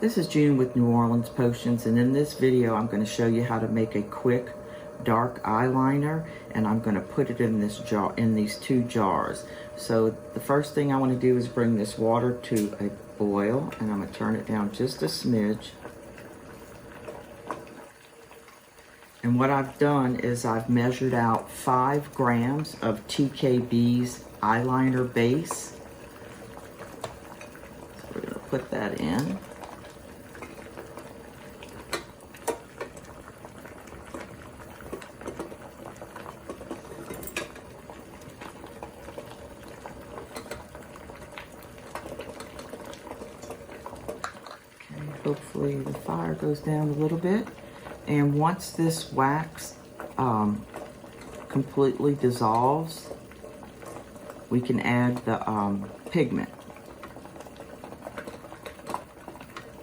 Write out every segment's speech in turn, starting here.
This is June with New Orleans Potions, and in this video I'm going to show you how to make a quick dark eyeliner, and I'm going to put it in this jar, in these two jars. So the first thing I want to do is bring this water to a boil, and I'm going to turn it down just a smidge. And what I've done is I've measured out 5 grams of TKB's eyeliner base. So we're going to put that in. Hopefully the fire goes down a little bit. And once this wax completely dissolves, we can add the pigment.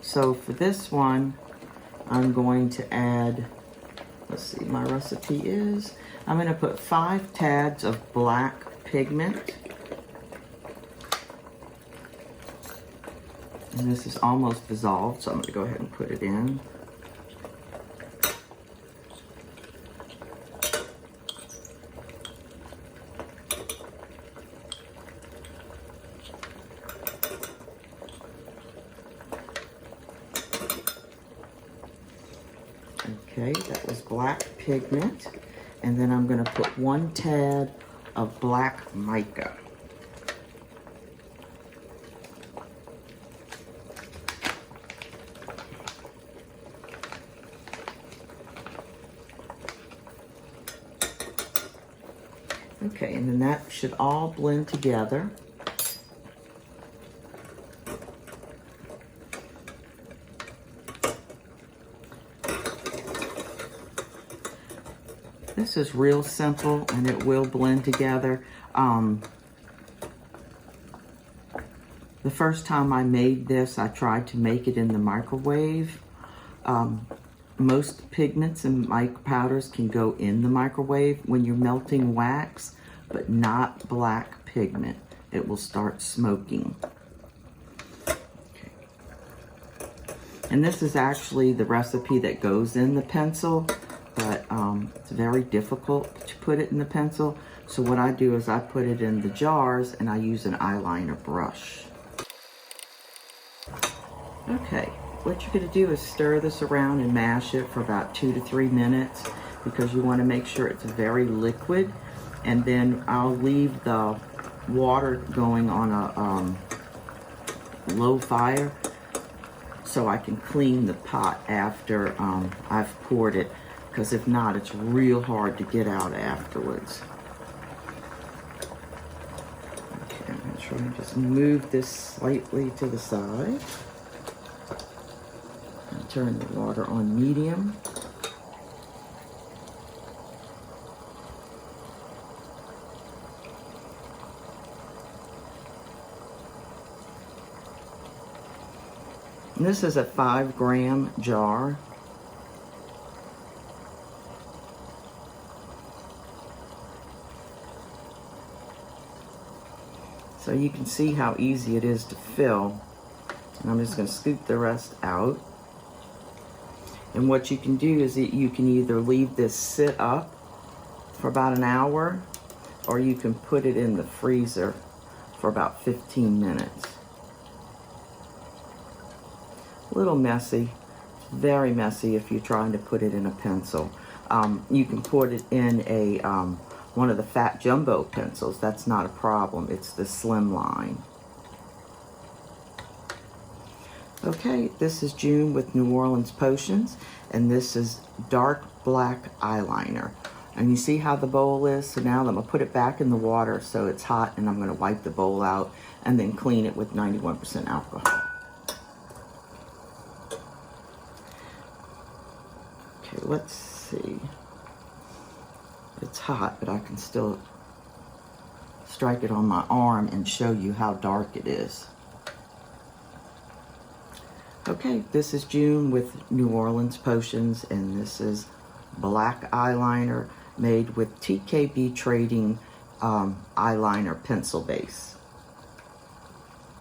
So for this one, I'm going to add, let's see, my recipe is, I'm going to put 5 tads of black pigment. And this is almost dissolved, so I'm going to go ahead and put it in. Okay, that was black pigment. And then I'm going to put 1 tad of black mica. Okay, and then that should all blend together. This is real simple and it will blend together. The first time I made this, I tried to make it in the microwave. Most pigments and mica powders can go in the microwave when you're melting wax, but not black pigment. It will start smoking. Okay. And this is actually the recipe that goes in the pencil, but it's very difficult to put it in the pencil. So what I do is I put it in the jars and I use an eyeliner brush. Okay. What you're going to do is stir this around and mash it for about 2 to 3 minutes because you want to make sure it's very liquid. And then I'll leave the water going on a low fire so I can clean the pot after I've poured it, because if not, it's real hard to get out afterwards. Okay, I'm going to try and just move this slightly to the side. Turn the water on medium. And this is a 5-gram jar. So you can see how easy it is to fill. And I'm just going to scoop the rest out. And what you can do is that you can either leave this sit up for about an hour, or you can put it in the freezer for about 15 minutes. A little messy, very messy if you're trying to put it in a pencil. You can put it in a one of the fat jumbo pencils. That's not a problem. It's the slim line. Okay, this is June with New Orleans Potions, and this is dark black eyeliner. And you see how the bowl is? So now I'm going to put it back in the water so it's hot, and I'm going to wipe the bowl out and then clean it with 91% alcohol. Okay, let's see. It's hot, but I can still strike it on my arm and show you how dark it is. Okay, this is June with New Orleans Potions, and this is black eyeliner made with TKB Trading eyeliner pencil base.